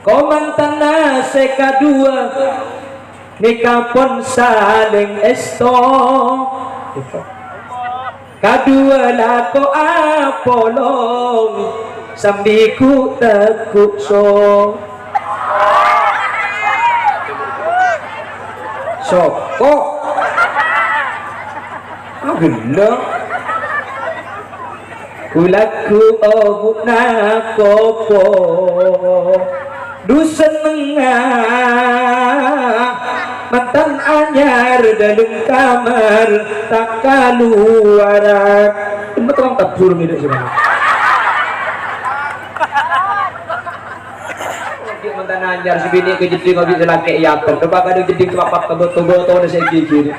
Komantana sekadua nikapon saling esto kadua lako apolong sambiku tekuk so kok gila kulaku obuk nakopo dusen mengah mantan anyar dalam kamar tak keluar ini tolong tabur milik sebenarnya mantan anyar sebini ke jeding ngobi selake yakin coba kadang jeding kelapak kebot-kebot ada saya gigi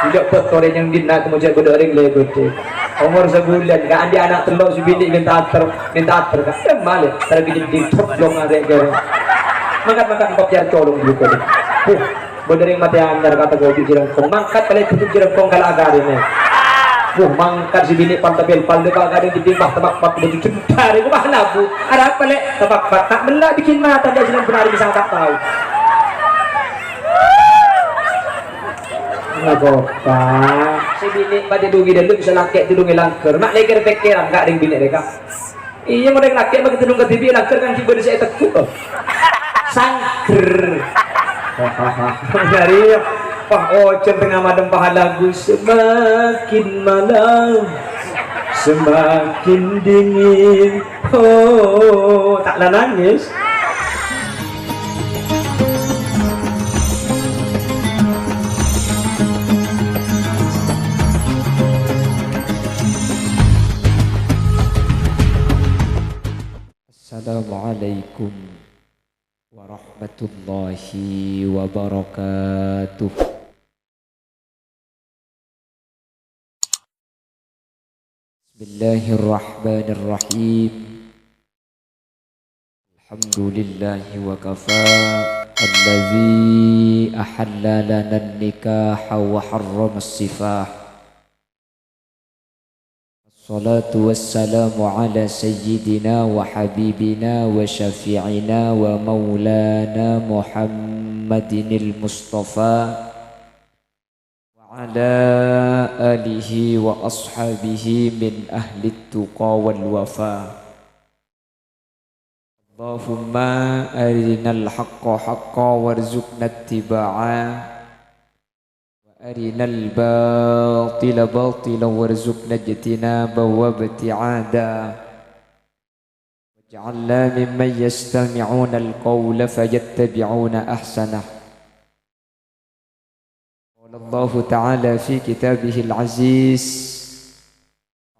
tidak betul yang dina kemudian berdoring lebih umur sebulan gak ada anak telur sebini minta ater kan malah terlebih jeding coblong ada yang makan kok biar colong gitu bodering mati anyar kata gobi jerengkong mangkat kali tutup jerengkong kalau agar ini mangkat si bini pantabel palde kagak ada di bawah tebak-tebak begitu cendar itu mana bu ada apa le tebak-tebak tak belah bikin mata dia sedang benar bisa tak tahu nggak apa si bini pada dugi dan lu bisa laki tudung langker mak lekir pikiran gak ada yang bini mereka iya mau yang laki bagi tudung ke TV langker kan tiba di saya tekuk sangker dari wah ocen tengah madem pahalagu semakin malam semakin dingin taklah nangis Assalamualaikum warahmatullahi wabarakatuh. Bismillahirrahmanirrahim. Alhamdulillahi wa kafa alladzi ahalla lana an-nikaha wa harrama as-sifah. Salatu wassalamu ala sayyidina wa habibina wa syafi'ina wa maulana Muhammadinil Mustafa wa ala alihi wa ashabihi min ahli tuqa wal wafa. Allahumma arinal haqqa haqqa warzuqna ittiba'a أرنا الباطل باطلا وارزقنا اجتنابه وابتعادا واجعلنا ممن يستمعون القول فيتبعون أحسنه. قال الله تعالى في كتابه العزيز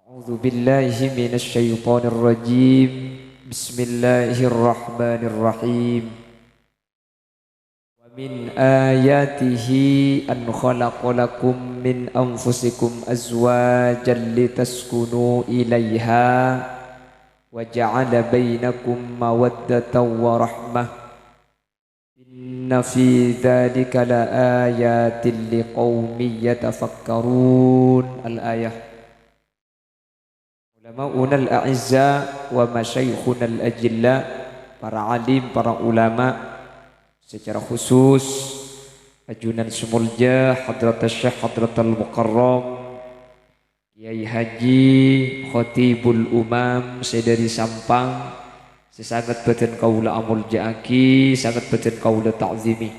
أعوذ بالله من الشيطان الرجيم بسم الله الرحمن الرحيم. Min ayatihi an khalaqalakum min anfusikum azwajan litaskunu ilaiha wa ja'ala bainakum mawaddatan wa rahmah inna fi dhalika la ayatin liqaumin yatafakkarun. Al-ayah. Ulama'una al-a'izza wa masyaikhuna al-ajilla, para alim, para ulama, secara khusus Ajunan Sumulja Hadratul Syekh Hadratul Mukarram Kiai Haji Khotibul Umam Sedari Sampang, sesangat beten kaula amul jaaki, sangat beten kaula ta'zimi.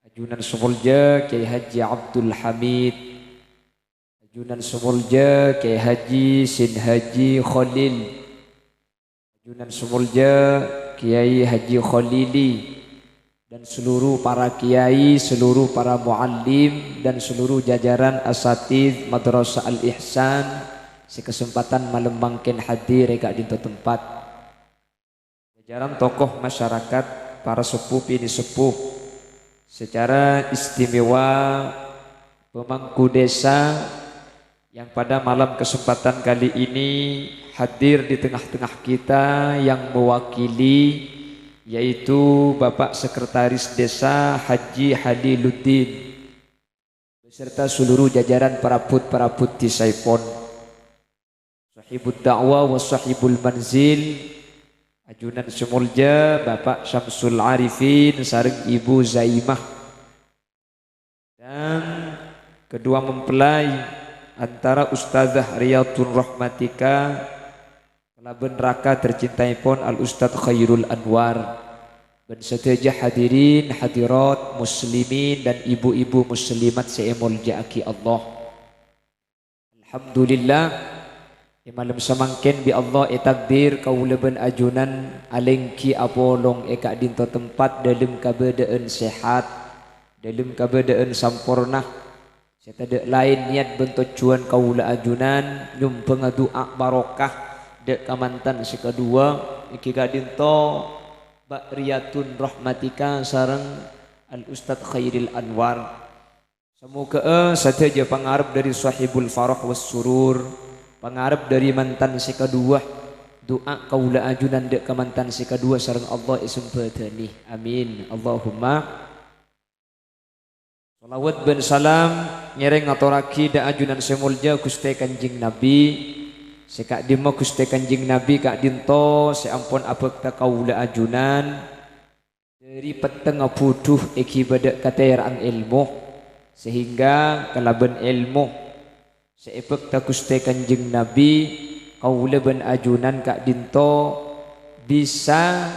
Ajunan Sumulja Kiai Haji Abdul Hamid, Ajunan Sumulja Kiai Haji Sin Haji Khalil, Ajunan Sumulja Kiai Haji Khalili, dan seluruh para kiai, seluruh para muallim, dan seluruh jajaran asatidz Madrasah Al-Ihsan sekesempatan malam mangkin hadir reka di tempat. Jajaran tokoh masyarakat, para sepuh ini sepuh, secara istimewa pemangku desa yang pada malam kesempatan kali ini hadir di tengah-tengah kita, yang mewakili yaitu Bapak Sekretaris Desa Haji Haliluddin beserta seluruh jajaran perabot-perabot di Saipon, sahibud da'wah wa sahibul manzil ajunan semulja Bapak Syamsul Arifin sareng Ibu Zaimah dan kedua mempelai antara Ustazah Riyadun Rahmatika kalaben raka tercintai pun Al Ustaz Khairul Anwar dan seteja hadirin hadirat muslimin dan ibu-ibu muslimat seemulja aki Allah. Alhamdulillah malam semangkin bi Allah takdir kaula ben ajunan alengki apolong eka dinto tempat dalam keadaan sehat dalam keadaan sampurna setada lain niat bentujuan kaula ajunan lumpeng doa barokah dek kamantan sekadua iki kadinto Bakriyatun Rahmatika sareng Al Ustaz Khairil Anwar. Semoga saja pangarep dari sahibul farah was surur, pangarep dari mantan si kedua, doa kaula ajunan dek ke mantan si kedua sareng Allah isempatani. Amin. Allahumma salawat ben salam nyereng ngaturaki da ajunan semulja Gusti Kanjeng Nabi. Sekak dimo Gusti Kanjeng Nabi kak dinto seampun abek ta kaula ajunan dari peteng puduh iki badak katerang ilmu sehingga kalaban ilmu seepek ta Gusti Kanjeng Nabi kaula ben ajunan kak dinto bisa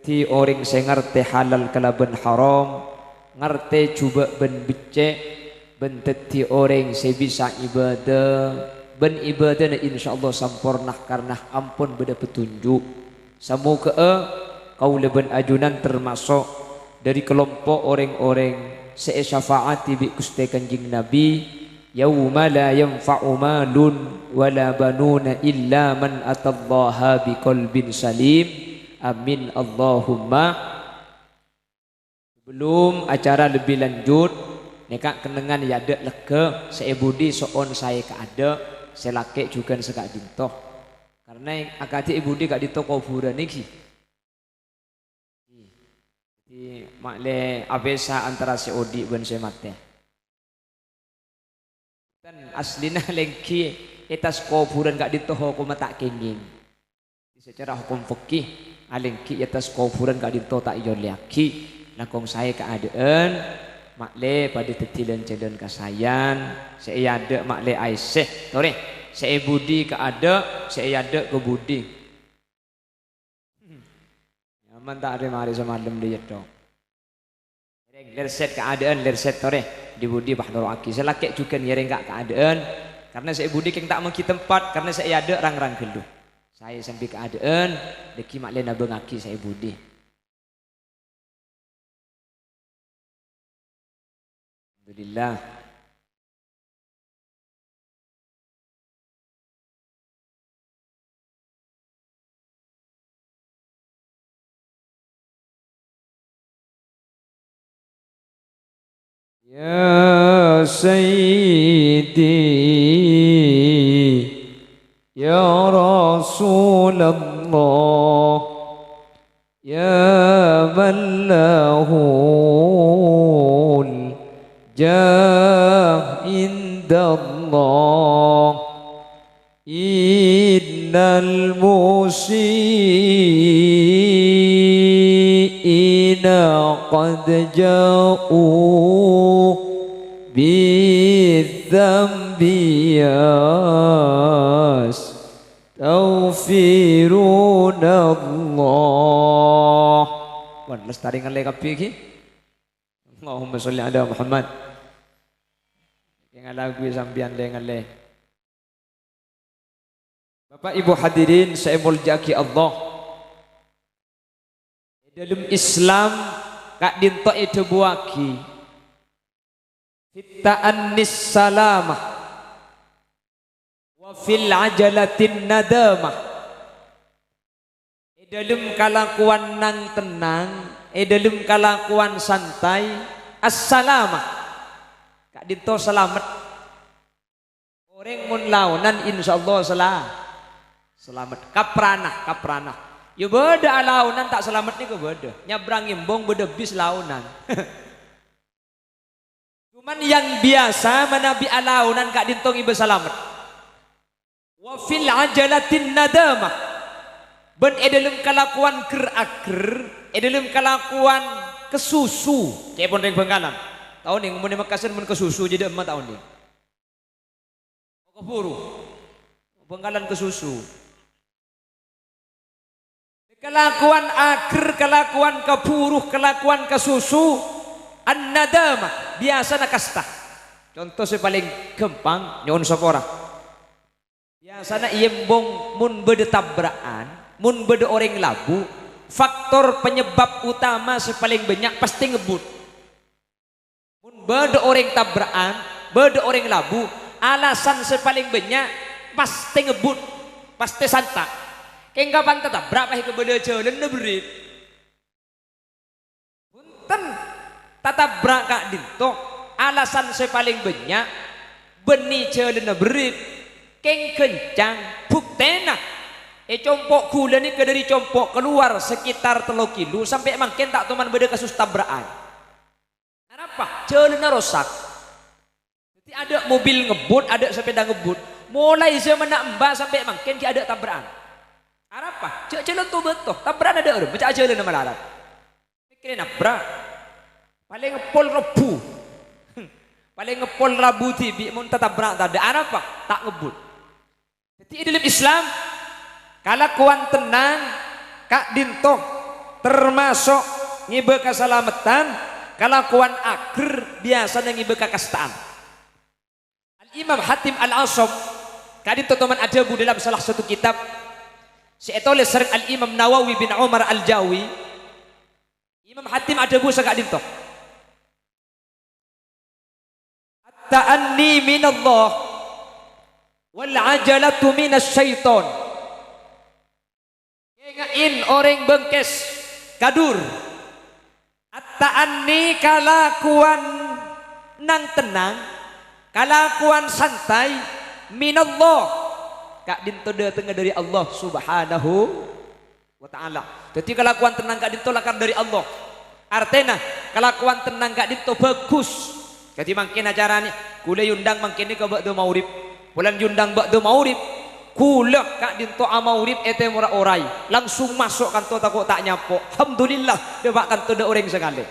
ti orang sing ngerti halal kalaban haram ngerti coba ben becek ben ti orang se bisa ibadah ben ibadah insyaallah sampurnah karena ampun beda petunjuk. Semoga kaula ben ajunan termasuk dari kelompok orang-orang se'syafaati bi Gusti Kanjeng Nabi yauma la yanfa'u malun wala banuna illa man atallaha biqalbin salim. Amin Allahumma. Sebelum acara lebih lanjut nekak kenengan ya ada lega seebudi soon saya keada selake juga sekak dintoh karena akadi ibu di kak dintoh kuburan niki di makle abesa antara seodi ben semate dan aslina lengki etas kuburan kak dintoh hukum tak kenging secara hukum fikih alengki etas kuburan kak dintoh tak iyo laki langkong saya keadaan makle pada tetilan cedon kasayan saya ada makle Aisyah tore saya budi ke ada saya ada ke budi nyaman tak ada mari semalam dia dong lerset keadaan lerset tore di budi bahdor aki saya laki juga nyereng kak keadaan karena saya budi keng tak mengki tempat karena saya ada rang-rang gelu saya sampai keadaan deki makle nabeng aki saya budi. Alhamdulillah. Ya Sayyidi Ya Rasulullah Ya man lahul jah indallah innal musiina qad ja'u bidhambi yastaghfirunallah. Wan lestari ngalih kabeh iki. Allahumma sholli ala Muhammad. Yang lagu sambian le. Bapak Ibu hadirin saya muljaki Allah. Dalam Islam kak dinto itu buaki. Fitta'an nis salamah wa fil ajalatin nadamah. Dalam kalakuan nang tenang, dalam kalakuan santai, assalamah. Kak dinto selamat. Orang mun launan insyaallah selamat. Kapranah. Ya beda launan tak selamat ni ke beda. Nyabrang imbong beda bis launan. Cuman yang biasa menabi alaunan kak dintong ibu selamat. Wa fil ajalatin nadamah. ben dalam kelakuan ker-aker dalam kelakuan kesusu kayak pun ring Bengkalan tahun ini mun Makassar mun kesusu jadi emak tahun ini keburu Bengkalan kesusu kelakuan aker kelakuan kepuruh kelakuan kesusu an-nadama biasa nakasta contoh yang paling gampang nyon sopora biasanya iembong mun bede tabrakan mun bede orang labu faktor penyebab utama paling banyak pasti ngebut mun bede orang tabrakan bede orang labu alasan paling banyak pasti ngebut pasti santak kayak kapan tetap berapa ke bede jalan neberit punten tetap berakak dinto alasan paling banyak benih jalan neberit keng kencang buktena compok gula ni ke dari compok keluar sekitar 3 kilo sampai makin tak teman beda kasus tabrakan kenapa? Jalannya rosak jadi ada mobil ngebut ada sepeda ngebut mulai zaman mbak sampai makin ada tabrakan apa? Jalan tu betul tabrakan ada orang macam jalan nama larat mikirin nabrak paling ngepol rebu paling ngepol rabu tibi mun tabrak tak ada apa? Tak ngebut jadi dalam Islam kalakuan tenang kak dinto termasuk ngibe keselamatan kalakuan aker biasa ngibe kekastaan Al-Imam Hatim Al-Asam kak dinto teman adabu dalam salah satu kitab seetoles sering Al-Imam Nawawi bin Umar Al-Jawi Imam Hatim adabu sekak dinto at-ta'anni minallah wal ajalatu minas syaiton ngain orang bengkes kadur at-ta'anni kalakuan nang tenang kalakuan santai minallah kak dinto datang dari Allah subhanahu wa ta'ala jadi kalakuan tenang kak dinto lakar dari Allah artinya kalakuan tenang kak dinto bagus jadi makin acaranya kula yundang makin ini ke bakdo maurib bulan yundang bakdo maurib kula kak dinto amaurib ete murah orai langsung masuk kanto takut tak nyapo alhamdulillah debak kanto da orang sekali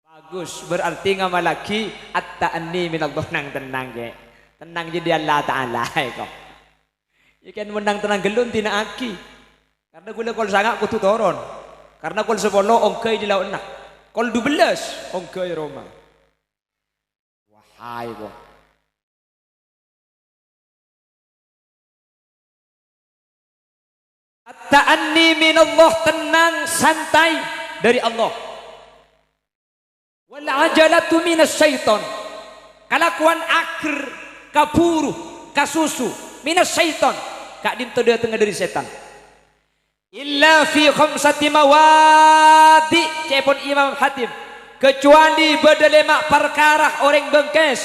bagus berarti ngama lagi at-ta'anni minallah nang tenang ke tenang jadi Allah Ta'ala kok ikan menang tenang gelun tina aki karena gula kol sangat kutu toron karena kol 10 ongkai di laut nak kol 12 ongkai Roma wahai kok at-ta'anni minallah tenang santai dari Allah wal ajalatu minas syaiton kalakuan akhir kaburu kasusu minas syaiton kak dinto dia tengah dari setan illa fi khamsati mawadi cepon Imam Hatim kecuali bedelemak perkara orang bengkes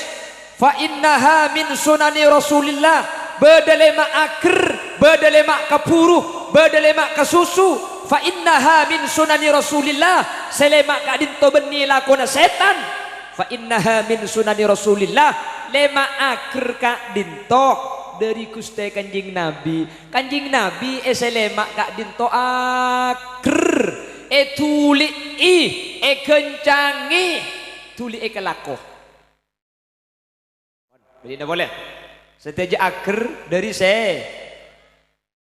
fa innaha min sunani Rasulillah bedelemak akhir bedelemak kaburu bedelemak kasusu fa innaha min sunani Rasulillah selemak kak dinto beni lakona setan fa innaha min sunani Rasulillah lema akhir kak dinto dari Gusti Kanjeng Nabi selema kak dinto akhir tuli kencangi tuli kelako jadi tidak boleh setiap akhir dari saya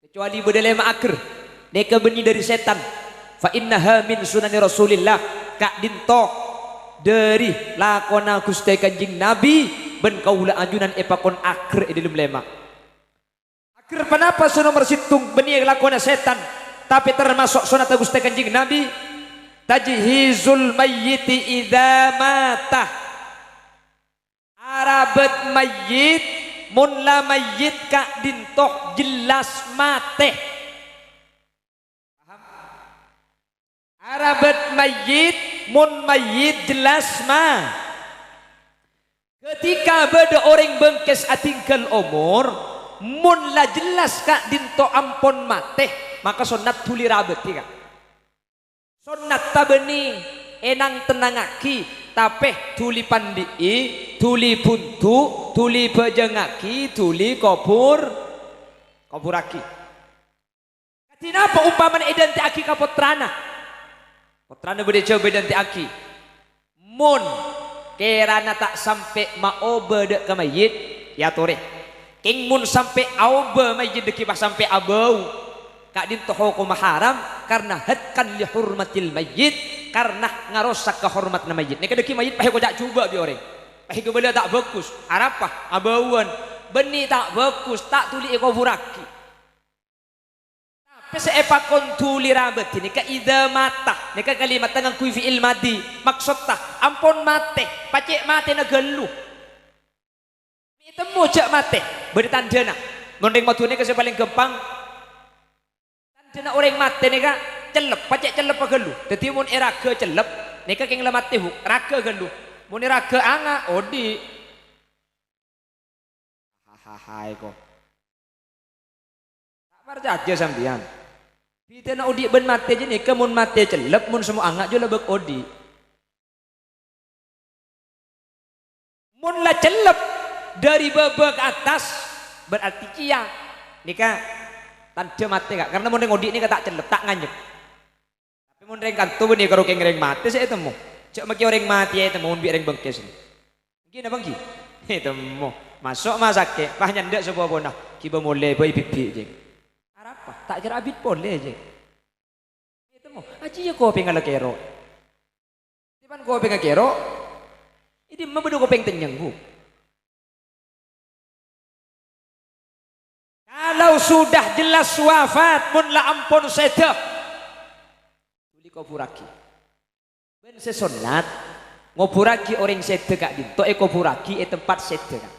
kecuali berdelema akhir neka benih dari setan fa innaha min sunani Rasulillah kak dinto dari lakona Gusti Kanjeng Nabi ben kaula ajunan epakon akhir di dalam lemak akhir kenapa nomor situng benih lakona setan tapi termasuk sunat Gusti Kanjeng Nabi tajhizul mayyiti idza mata arabat mayyit mun la mayyit kak dintoh jelas mate paham arabat mayyit mun mayyit jelas ma ketika beda orang bengkes atinggal umur mun la jelas kak dinto ampon mate maka sunat tuli rabet kak sunat tabeni enang tenangaki tapi tuli pandii tuli buntu tuli bejengaki tuli kopuraki Tinapa umpaman edanti aki ka putrana. Putrana bede coba edanti aki. Mun kerana tak sampai maoba dek ke mayit ya tore. King mun sampai auba mayit dek kibah sampai abau. Kak din toho ko maharam karena hatkan li hurmatil mayit karena ngarosak kehormat na mayit. Nek deki mayit pahe ko jak cuba bi orang. Pahe ko bela tak bagus. Arapa abauan beni tak bagus tak tuli eko buraki. Tapi seepa kontuli rabat ini ka ida mata. Nek kalimat tangan kui fi'il madi maksud tak ampun mate pacek mate na geluh. Temu jak mate beri tandana. Mondeng matune ke paling gampang tandana orang mate nih kak celep pacek celep geluh. Dadi mun raga celep nika keng lemate huk raga geluh. Mun raga anga odi. Hahaha kok. Tak percaya sampean. Kita nak odi ben mate je nika mun mate celep mun semua anga je lebek odi. Mun la celep dari bawah ke atas berarti kia nika tanda mate kak karena mun odi ini tak celep tak nganyep. Tapi mun reng kantu ni karo keng reng mate saya temu. Cak maki orang mati ya temu mun bi reng bengkes ni. Gini bang ki. Temu masuk masake pah nyandak sebuah bonah kiba mole boy pipi je. Arapa tak kira abit pole je. Temu aji ya ko pengal kero. Tiban ko pengal kero. Ini membedu ko peng tenyenggu. Kalau sudah jelas wafat mun la ampun sedah tuli kuburaki ben sesonat ngoburaki orang sedah kak dinto kuburaki tempat sedah kak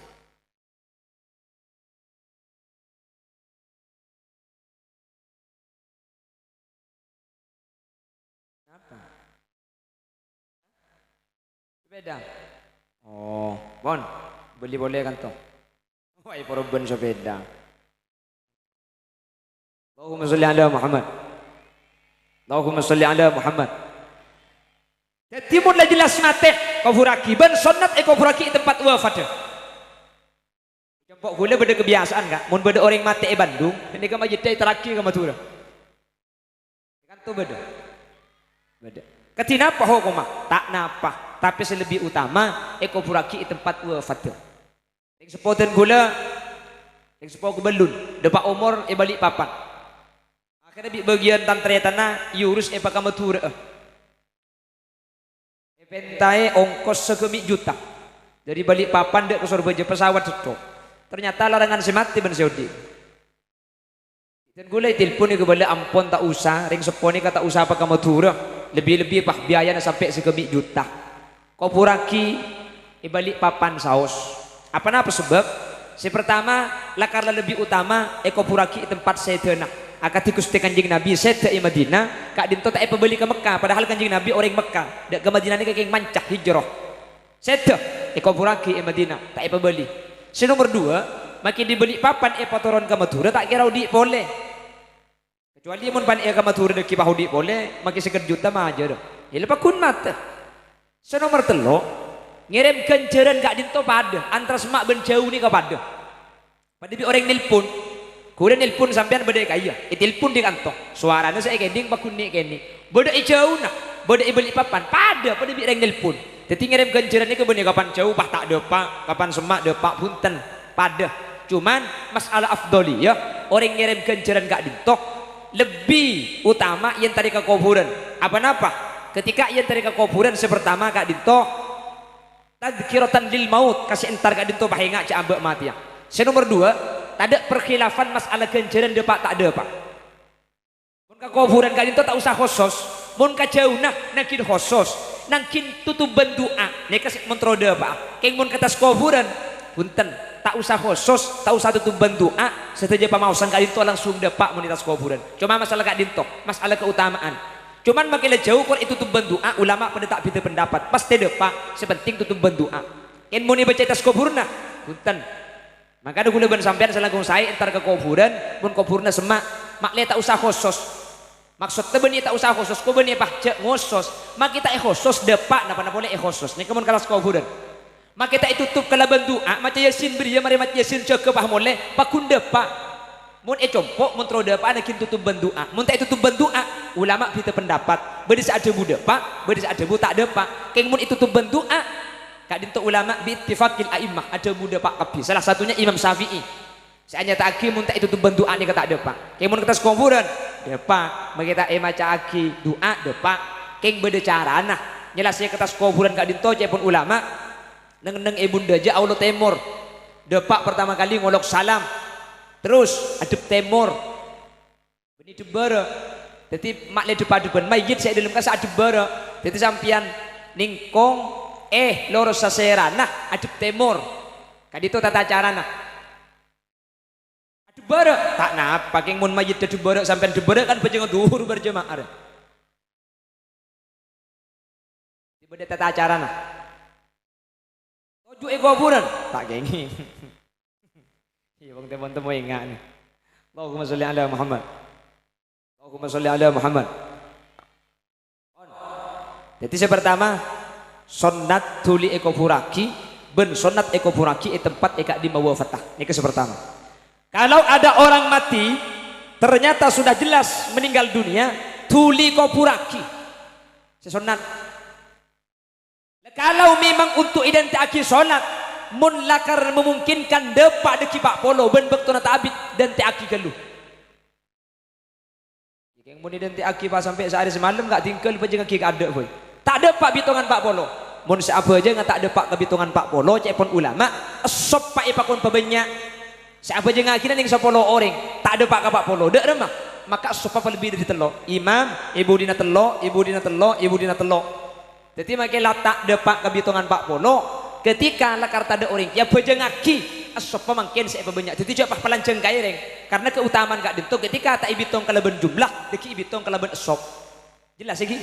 apa sepeda oh bon beli boleh kan toh wah poroben sepeda. Allahumma salli ala Muhammad. Allahumma salli ala Muhammad. Jadi mun la jelas mate kuburaki ben sunat kuburaki tempat wafat. Jempok gula beda kebiasaan kak. Mun beda orang mate Bandung, ini ka masjid terakhir ka Madura. Kan tu beda. Beda. Ketina apa hukumah? Tak napa, tapi selebih utama kuburaki tempat wafat. Yang sepoten gula, yang sepok belun, depak umur balik papan. Akhirnya di bagian tantre tanah yurus pakamatura. Pentai ongkos sekemi juta. Dari balik papan dek ke Surabaya pesawat cocok. Ternyata larangan semati ben Saudi. Dan gulai telepon ke balik ampun tak usah, ring seponi kata usah pakamatura. Lebih-lebih pah biaya sampai sekemi juta. Kau puraki balik papan saus. Apa sebab? Si pertama lakarlah lebih utama puraki tempat sedena. Akati Gusti Kanjeng Nabi sedek di Madinah kak dinto tak pembeli ke Mekah padahal Kanjeng Nabi orang Mekah dak ke Madinah ni kek mancah hijrah sedek puraki di Madinah tak pembeli. Si nomor dua makin dibeli papan patoron ke Madura tak kira udi boleh kecuali mun pan ke Madura deki pahudi boleh makin sekejuta mah aja dah ya lepas kun mata. Si nomor telo ngirim kenceran kak dinto pada antara semak ben jauh ni ke pada bi orang nelpon kemudian nelpon sampean beda kaya telepon di kantong suaranya saya kending bakun ni kendi beda jauh nak beda beli papan pada bi orang nelpon jadi ngirim kenceran ni ke benih kapan jauh pah tak depak kapan semak depak punten pada cuman masalah afdoli ya orang ngirim kenceran kak dinto lebih utama yang tadi ke kuburan apa ketika yang tadi ke kuburan sepertama kak dinto tadkiratan lil maut kasih entar kak dinto bahaya cak ambek mati ya. Si nomor dua, tak ada perkhilafan masalah kenceran depak tak ada pak. Mun ka kuburan kali itu tak usah khusus, mun ka jauh nakin khusus, nakin tutup bendoa, nek kasih mentrode pak. Keng mun katas kuburan, punten tak usah khusus, tak usah tutup bendoa, setuju pamausan kali itu langsung depak munitas kuburan. Cuma masalah kak dinto, masalah keutamaan. Cuman makin jauh kalau itu tutup bendoa, ulama pada tak beda pendapat, pasti depak, sepenting tutup bendoa. Ken mun baca tas kuburan, punten. Maka ada gula ben sampean selangkung saya entar ke kuburan pun kuburna semak makle tak usah khusus maksudnya benih tak usah khusus ku benih pah cek khusus mak kita khusus depak napa boleh khusus ni kemun kalas kuburan mak kita tutup kala bendoa macam yasin beri mari macam yasin cek ke pah moleh pakun depak mun compok mun tro depa ana kin tutup bendoa mun tak tutup bendoa ulama kita pendapat bede ada bu depa bede ada bu tak depa keng mun itu tutup bendoa kak dinto ulama bi ittifaqil a'immah ada bu depa kabeh salah satunya Imam Syafi'i seanya tak aki mun tak itu tutup bendoa ni kata depa keng mun kita kuburan depa kita maca aki doa depa keng bede carana nyelasnya kita kuburan kak dinto cepon ulama neng ibunda ja Allah temur depa pertama kali ngolok salam terus adep temur beni debara jadi mak le depan mayit saya dalam kasa adep bara jadi sampian ningkong loro saserana adep temur kadito tata carana adep bara tak napa keng mun mayit adep bara sampean debara kan bejeng duhur berjemaah tiba tata carana ojo kuburan tak gengi iya bang teman-teman ingat nih Allahumma sholli ala Muhammad Allahumma sholli ala Muhammad jadi yang pertama sunat tuli eko puraki ben sunat eko puraki tempat eka di mawa fatah ini yang pertama kalau ada orang mati ternyata sudah jelas meninggal dunia tuli ko puraki sesunat kalau memang untuk identifikasi sholat mun lakar memungkinkan depak deki pak polo ben bekto na tabit dan teaki kelu yang mun identifikasi pas sampai sehari semalam gak tinggal pejeng aki ada boy tak depak bitongan pak polo mun siapa aja nggak tak depak kebitongan pak polo cepon ulama esop pak ipakon pabenyak siapa aja ngakinan yang 10 orang tak depak ke pak polo dek remah maka esop apa lebih dari telo imam ibu dina telo ibu dina telo ibu dina telo jadi makai latak depak kebitongan pak polo ketika lakar tada orang ya bejengaki asopa mangkin saya banyak jadi coba pelanceng kaireng karena keutamaan kak dinto ketika tak ibitong kalaban jumlah deki ibitong kalaban asop jelas lagi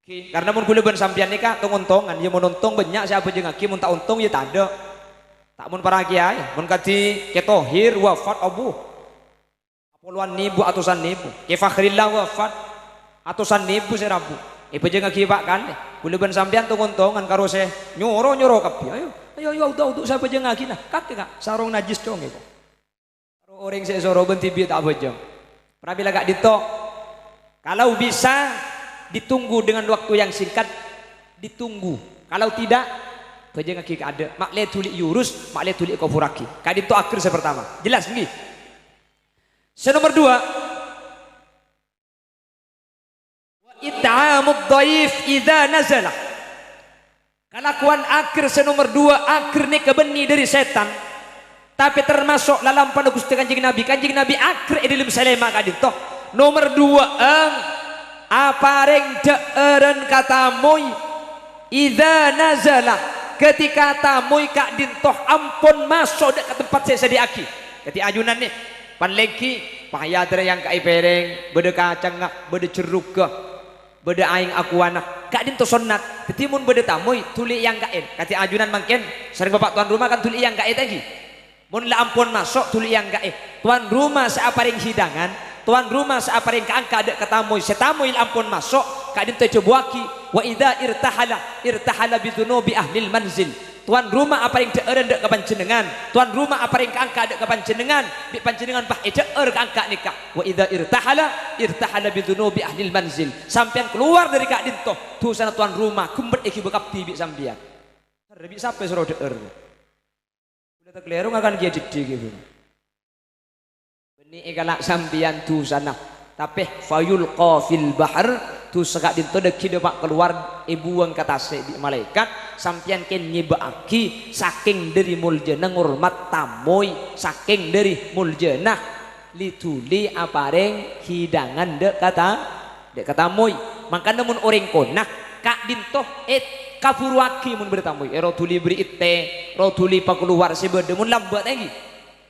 okay. Karena mun kulaban sampian nikah tong-ontongan ya monontong banyak saya bejengaki mun tak untung ya tada tak mun para kiai mun kati ketohir wafat abu puluhan ribu atusan ribu kefakhrillah wafat atusan ribu serabu ibu jangan kibak kan kulaban sampean tong-ontongan karo se nyoro kabeh ayo udah saya bejeng lagi nah kakek kak sarung najis dong itu karo orang se soro benti bi tak bejeng pramila gak ditok kalau bisa ditunggu dengan waktu yang singkat ditunggu kalau tidak bejeng lagi ada makle tuli yurus makle tuli kofuraki kadito akhir saya pertama jelas nggih nomor 2 it'amud dhaif idza nazala kelakuan akhir nomor 2 akhir ni kebeni dari setan tapi termasuk dalam pada Gusti Kanjeng Nabi akhir dalam salema kadito nomor 2 apareng deeren kata moy idza nazala ketika tamoy kak dintoh ampun masuk dek ke tempat saya sediaki ketika ajunan nih panleki payah yang kai pereng bede kacang bede ceruk beda aing aku anak kak dinto sunat tetimun beda tamuy tuli yang kain kati ajunan mangken sering bapak tuan rumah kan tuli yang kain lagi mun la ampun masuk tuli yang kain tuan rumah saaparing hidangan tuan rumah saaparing kaangka ada katamuy setamuy la ampun masuk kak dinto cobuaki wa idza irtahala bidunubi ahlil manzil tuan rumah apa yang deeren dek kepanjenengan tuan rumah apa yang keangka dek kepanjenengan bi panjenengan bah deer keangka nikah wa idza irtahala bidunubi ahlil manzil sampean keluar dari kak dinto tu sana tuan rumah kumbet iki bekap tibi sampean rebi sampai suruh deer udah tak keliru akan dia jadi gitu benih ikalak sampean tu sana tapi fayulqa fil bahr tu sekak dinto deki depak keluar ibu yang kata di malaikat sampian ken nyebaaki saking dari muljana ngurmat tamoy saking dari muljana lituli apareng hidangan dek kata moy maka namun orang konah kak dinto kafuruaki mun bertamoy rotuli beri itte rotuli pak keluar sebede mun lambat lagi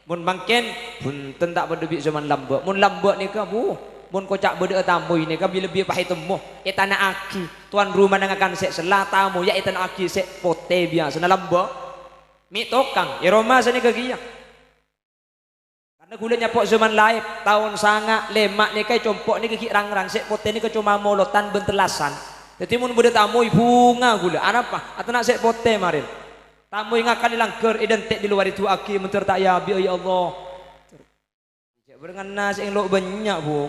mun mangken punten tak berdebi zaman lambat mun lambat ni kabu mun kocak bede tamu ini kan lebih pahit temu etana aki tuan rumah nangakan sek selah tamu ya etana aki sek pote biasa na lamba mi tokang ya Roma sini kegiya karena gulanya pok zaman laib tahun sanga lemak ni kai compok ni keki rang-rang sek pote ni kecuma molotan bentelasan jadi mun bede tamu bunga gula apa atau nak sek pote marin tamu yang akan dilangker identik di luar itu aki mentertak ya bi ya Allah Dengan nasi yang lo banyak bu.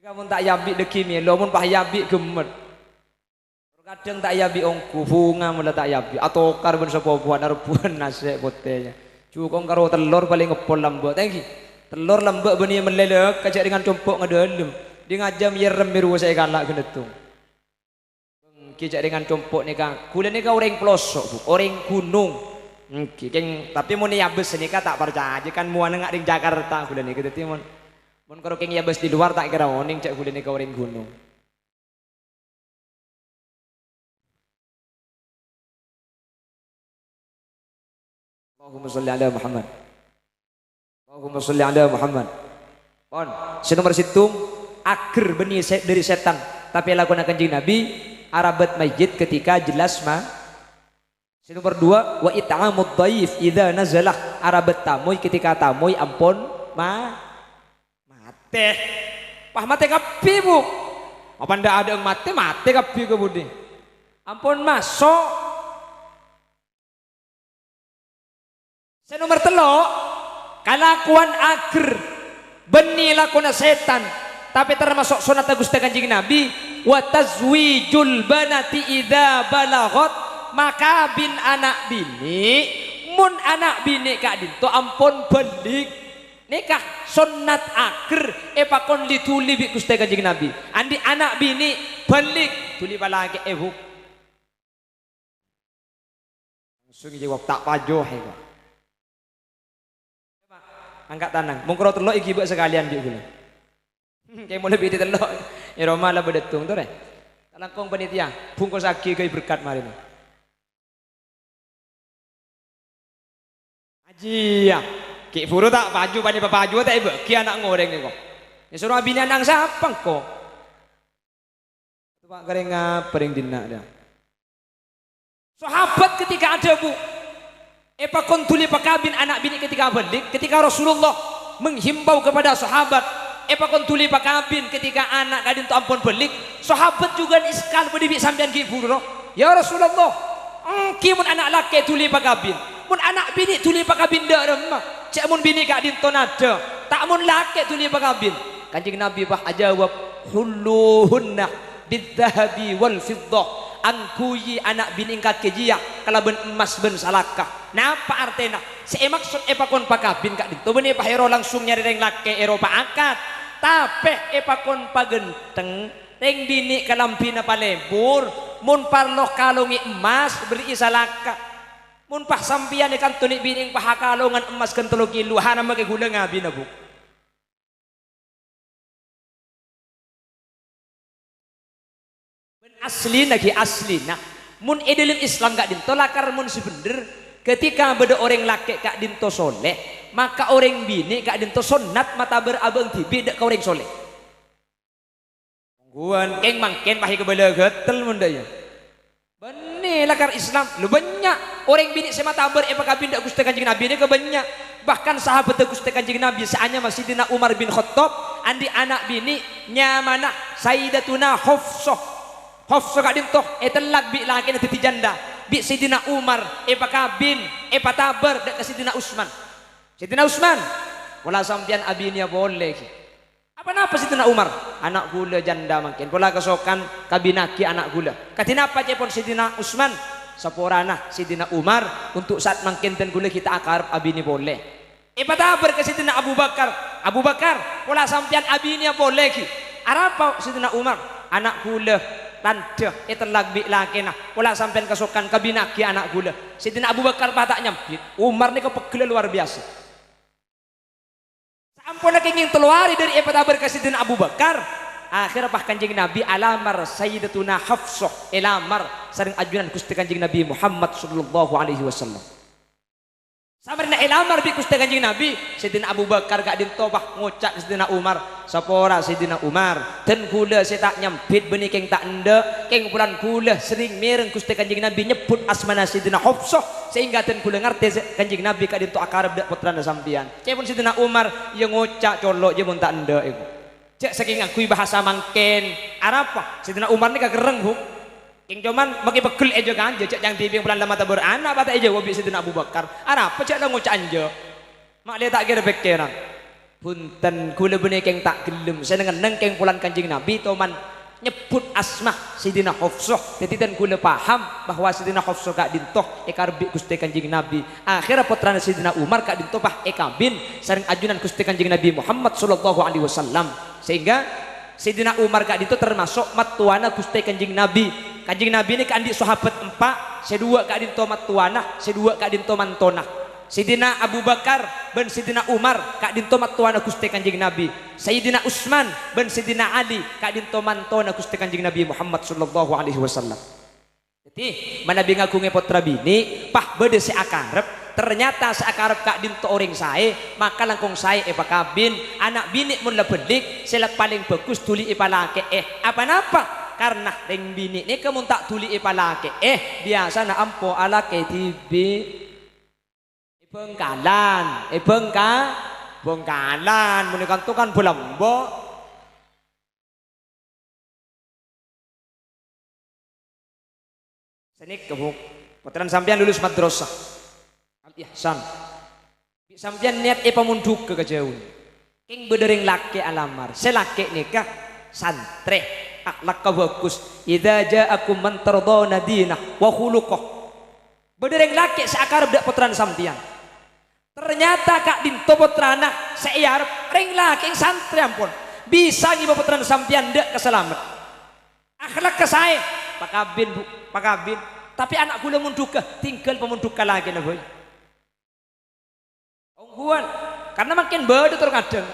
Kamu tak yabi dekimi, lo pun pah yabi gemet. Kadang tak yabi ongku, bunga mula tak yabi. Atau karbon sepupuan arbuan nasi potenya. Cukong karo telur paling ngepol lambak. Thank you. Telur lambak benih melelek, kacak dengan compok ngedalem. Dia ngajam yerem biru saya galak genetung. Kacak dengan compok ni kang. Kulen ni kang orang pelosok bu, orang gunung. Tapi mau ni yabes ni tak percaya kan muan ngak di Jakarta kulen ni kita timon. Mun karo keng yabes di luar tak kira oning cak kulen ni orang gunung. Allahumma sholli ala Muhammad. Allahumma sholli ala Muhammad. Pon, senomor situng akhir benih dari setan. Tapi lakukan kanjeng Nabi arabat masjid ketika jelas mah. Nomor 2 wa it'amud dhaif idza nazalah arabat tamuy ketika tamuy ampun mate. Pah mate kapi bu. Apa ndak ada mate kapi ke budi. Ampun masuk. Nomor 3 kalakuan akhir benih lakuna setan tapi termasuk sunat Gusti Kanjeng Nabi wa tazwijul banati idza balaghat maka bin anak bini mun anak bini kak dinto ampun balik nikah sunat akhir pakon dituli bi Gusti Kanjeng Nabi andi anak bini balik tuli balagi bu langsung jawab tak pajoh ya angkat tanang mungkro telok iki bak sekalian di gula kayak mau lebih ditelok ya Roma lah bedetung tuh deh langkong panitia bungkus aki kai berkat mari Haji ya, ki furu tak baju banyak baju tak ibu, ki anak ngoreng ni kok. Ni suruh abini anak siapa kok? Tu pak goreng apa yang dina dia. Sahabat ketika ada bu, pakon tuli pakabin anak bini ketika balik, ketika Rasulullah menghimbau kepada sahabat, pakon tuli pakabin ketika anak kadin tu ampun balik, sahabat juga iskal berdiri sambian ki furu. Ya Rasulullah, kimun anak laki tuli pakabin. Mun anak bini tuli pakabin dak remah cek mun bini kak dinto nada tak mun laki tuli pakabin Kanjeng Nabi bah ajawab hulluhunna bidzahabi wal fiddah angkuyi anak bini kat kejia kalaben emas ben salakah napa artena se maksud pakon pakabin kak dinto benih pah ero langsung nyari reng laki ero pak akad tapi pakon pagenteng teng bini kalampina palebur mun parloh kalungi emas beri salakah mun pah sampian ikan tunik bining pahakalongan emas kan 3 kilo hana make gula ngabi na bu ben asli lagi asli nah mun edelim Islam gak dinto lakar mun sebener ketika beda orang laki gak dinto soleh maka orang bini gak dinto sunat mata berabang tibi dak ka orang soleh guan keng mangken pahi kebala getel mun daya benih lakar Islam lu banyak orang bini semata ber pakabin dak Gusti Kanjeng Nabi ini kebanyak bahkan sahabat Gusti Kanjeng Nabi seanya masih dina Umar bin Khattab andi anak bini nyamana Sayyidatuna Hafsah kak dintoh telak bi laki nanti janda bi Sayyidina Umar pakabin pataber dak Sayyidina Utsman Sayyidina Utsman wala sampian abinya boleh apa napa Sayyidina Umar anak gula janda makin pola kesokan kabinaki anak gula katinapa cepon Sayyidina Utsman saporana Sayyidina Umar untuk saat makin ten gula kita akar abini boleh pataber ke Sayyidina Abu Bakar pola sampian abinya boleh ki arapa Sayyidina Umar anak gula tante telak bi laki nah pola sampian kesokan kabinaki anak gula Sayyidina Abu Bakar patak nyampit Umar ni kepegel luar biasa ampun ingin keluari dari pataber ke Sayyidina Abu Bakar akhir apa Kanjeng Nabi alamar Sayyidatuna Hafsah elamar sering ajunan Gusti Kanjeng Nabi Muhammad sallallahu alaihi wasallam samarna elamar bi Gusti Kanjeng Nabi Sayyidina Abu Bakar gak dintobah ngocak Sayyidina Umar sapora Sayyidina Umar ten kula saya tak nyampit benih keng tak ende keng bulan kula sering mereng Gusti Kanjeng Nabi nyebut asmana Sayyidina Hafsah sehingga ten kula ngerti Kanjeng Nabi gak dinto akarab dak putrana sampian cepun Sayyidina Umar yang ngocak colok je mun tak ende iku cek saking akui bahasa mangken arapa Sayyidina Umar ni kagereng bu king cuman maki pegel ejo kan cek yang TV bulan lama tabur anak bata ejo wabi Sayyidina Abu Bakar arapa cek la ngocak anje mak le tak kira pikiran punten kula benih keng tak gelem senengan neng keng pulan Kanjeng Nabi toman nyebut asma Sidina Hafsah jadi dan kula paham bahwa Sidina Hafsah gak dintoh karbi Gusti Kanjeng Nabi akhirnya putrana Sidina Umar gak dintoh bah kabin sareng ajunan Gusti Kanjeng Nabi Muhammad sallallahu alaihi wasallam sehingga Sidina Umar gak dintoh termasuk matuana Gusti Kanjeng Nabi. Kanjeng Nabi ini kandi sahabat empat sedua gak dintoh matuana sedua gak dintoh mantona. Sayyidina Abu Bakar ben Sayyidina Umar kak dinto matuana Gusti Kanjeng Nabi. Sayyidina Utsman ben Sayyidina Ali kak dinto mantona Gusti Kanjeng Nabi Muhammad sallallahu alaihi wasallam. Jadi manabi ngagunge putra bini pah bede si akarep ternyata si akarep kak dinto orang sae maka langkung sae kabin anak bini mun lebelik selak paling bagus tuli ipalake apa napa karena ring bini ni kemun tak tuli ipalake biasa na ampo alake tibi Bengkalan, bengkalan, menikah itu kan belembok. Senik kebuk, puteran sampean lulus madrasah, Al Ihsan. Sampean niat pamunduk ke kejauhan. King bedering laki alamar, selaki nikah santre, akhlak bagus. Idza ja'akum man tardawna dinah wa khuluquh. Bedering laki seakar budak puteran sampean. Ternyata kak dinto putrana seiyar ring laki santri ampun bisa ngiba putrana sampian dek keselamat akhlak kesae pakabin tapi anak gula munduka tinggal pemunduka lagi na boy ongguan karena makin beda terkadang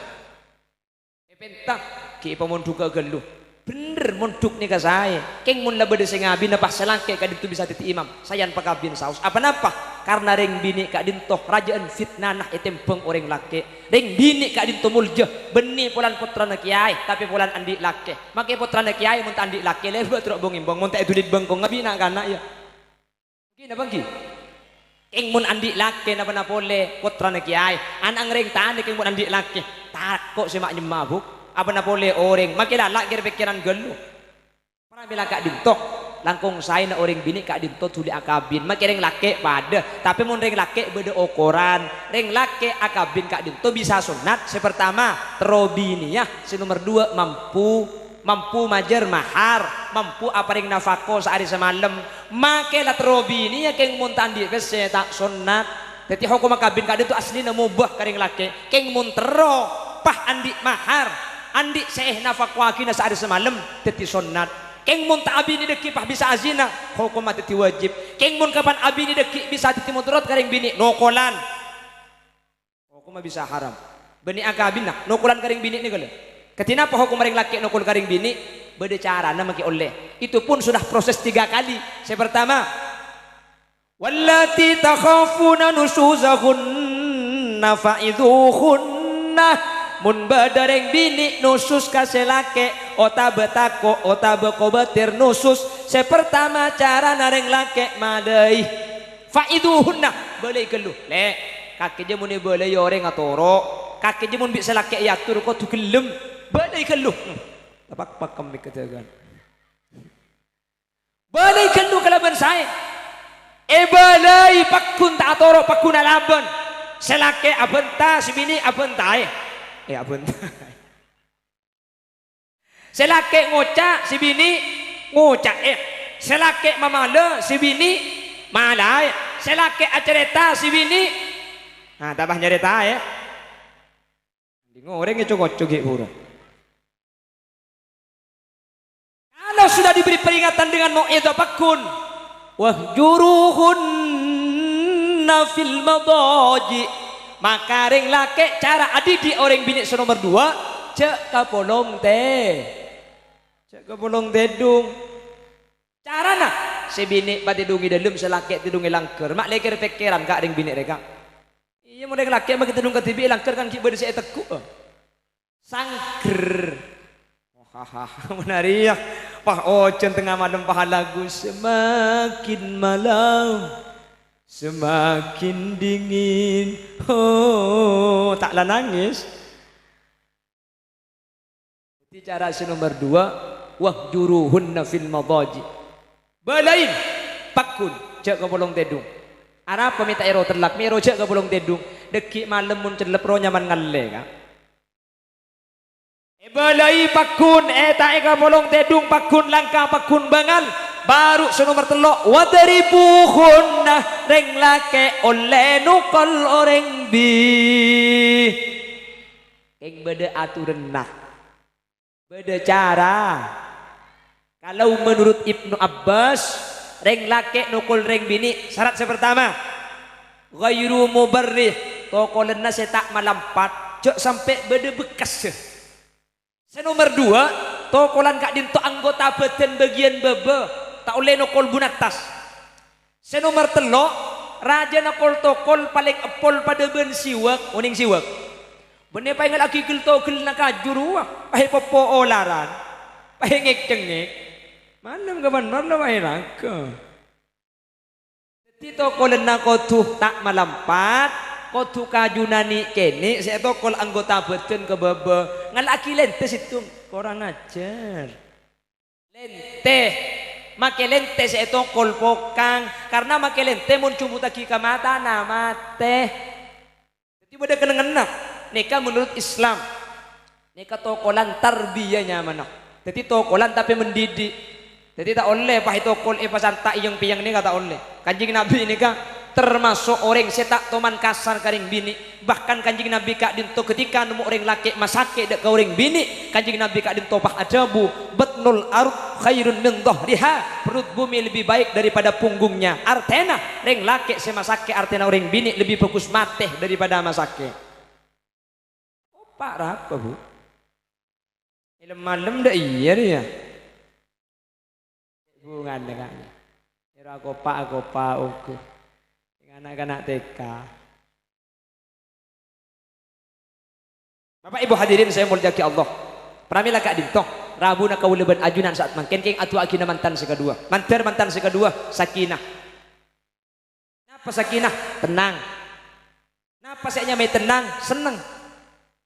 pentang ki pemunduka geluh bener munduk nih ke saya keng mun labede sing abi napah selangke kak dinto bisa titi imam sayan pakabin saus apa napa karena ring bini kak dintoh rajaan fitnah nah itempeng orang laki ring bini kak dintoh mulja benih pulan putra nak kiai tapi pulan andi laki makai putra nak kiai mun andi laki lebat terus bongimbang mun tak itu dit bengkong ngabi nak kana ya gini bangki keng mun andi laki napa na pole putra nak kiai anang ring tani keng mun andi laki takok si mak nyemabuk apa na pole orang makai lalak kira pikiran gelu pernah bilang kak dintoh langkung saya na orang bini kak dinto tuli akabin mak ring laki pada tapi mun ring laki beda ukuran ring laki akabin kak dinto bisa sunat sepertama terobiniyah si nomor dua mampu majer mahar mampu apa ring nafako sehari semalam makelah terobiniyah keng mun tandi kese tak sunat jadi hukum akabin kak dinto asli na mubah karing laki keng mun tero pah andi mahar andi seeh nafako akina sehari semalam jadi sunat keng mun tak abi ni deki pah bisa azina hukum mati wajib keng mun kapan abi ni deki bisa timuturut karing bini nokolan hukum bisa haram bani akabin nah nokolan karing bini ni kala ketina apa hukum ring laki nokol karing bini beda cara na maki oleh itu pun sudah proses 3 kali yang pertama wallati takhafuna nusuzahunna fa'idhuhunna mun badareng bini nusus kaselake ota betako ota bekobatir nusus sepertama cara nareng lake madai faiduhunna boleh geluh le kaki jemun boleh yoreng atoro kaki jemun bisa lake yatur kok tu gelem boleh geluh tapak pakam dikatakan boleh geluh kalaban saya balai pakun tak atoro pakun alaban selake abenta si bini abenta abenta selake ngocak si bini ngocak selake mamala si bini malay selake acerita si bini nah tabah nyerita ngoreng cocok burung kalau sudah diberi peringatan dengan mau'idhah pakun wahjuruhunna fil madaji maka ring lake cara adidi orang bini nomor 2 cek kapolong tedung cara nak si bini pati dungi dalam selake tidungi langker mak lekir pikiran kak ring bini reka iya mau ring lake mak tidung ketibi langker kan kibar si eteku sangker hahaha menarik pah ocen tengah madem pahala lagu semakin malam semakin dingin taklah nangis jadi cara nomor 2 wahjuruhunna fil madaji balain pakun cek ke bolong tedung Arapa minta ero telak, mi ero cek ke bolong tedung. Deki malam mun celep ro nyaman ngalle ka. Balai pakun eta eka bolong tedung pakun langka pakun bangal baru senomor telok wadribuhunna reng lake oleh nukol oreng bi ing beda aturenna beda cara. Kalau menurut Ibnu Abbas reng lake nukul reng bini syarat pertama ghairu mubarrih tokolenna setak malampat cok sampai beda bekas. Senomor dua, tokolan kak dinto anggota badan bagian bebe tak oleh nokol bunatas. Senomor telok, raja nokol tokol paling epol pada ben siwak, uning siwak. Bener paling lagi gel togel nak kajuru, pakai popo olaran, pakai ngek cengek. Malam kapan malam pakai rangka. Jadi tokolan nak kotuh tak malampat. Kotu kajunani kene saya tokol anggota badan ke bebe ngalaki lentes itu kurang ajar lente make lente saya tokol pokang karena make lente mun cumut aki ka mata na mate jadi beda kena ngena nikah menurut Islam nikah tokolan tarbiyahnya mana jadi tokolan tapi mendidik jadi tak oleh pahit tokol pasan tak iyong piyang ni kata oleh kanjing Nabi nikah termasuk orang setak toman kasar karing bini bahkan kanjing Nabi kak dinto ketika nemu orang laki masake dek ke orang bini kanjing Nabi kak dinto pah ajabu batnul ard khairun min dhahriha perut bumi lebih baik daripada punggungnya artena orang laki semasake artena orang bini lebih bagus mateh daripada masake opak apa bu ilmu malam dah iya dia bungan dengannya ira kopak uku anak-anak TK. Bapak Ibu hadirin saya mulyaki Allah. Pramila kak dintoh Rabu nak kauleban ajunan saat mangken keng atu akina mantan sekedua. Mantan sekedua sakinah. Napa sakinah? Tenang. Napa saya nyame tenang? Seneng.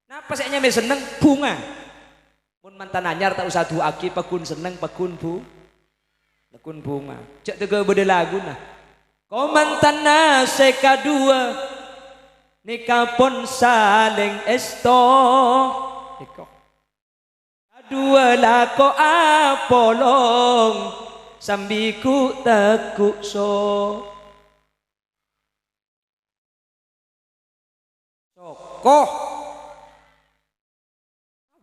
Napa saya nyame seneng? Bunga. Mun mantan anyar tak usah dua aki pakun seneng pakun bunga. Cek tega beda lagu nah. Komantan nase kadua nikah pun saling esto nikah kadua lako apolong sambiku tekuk so sokoh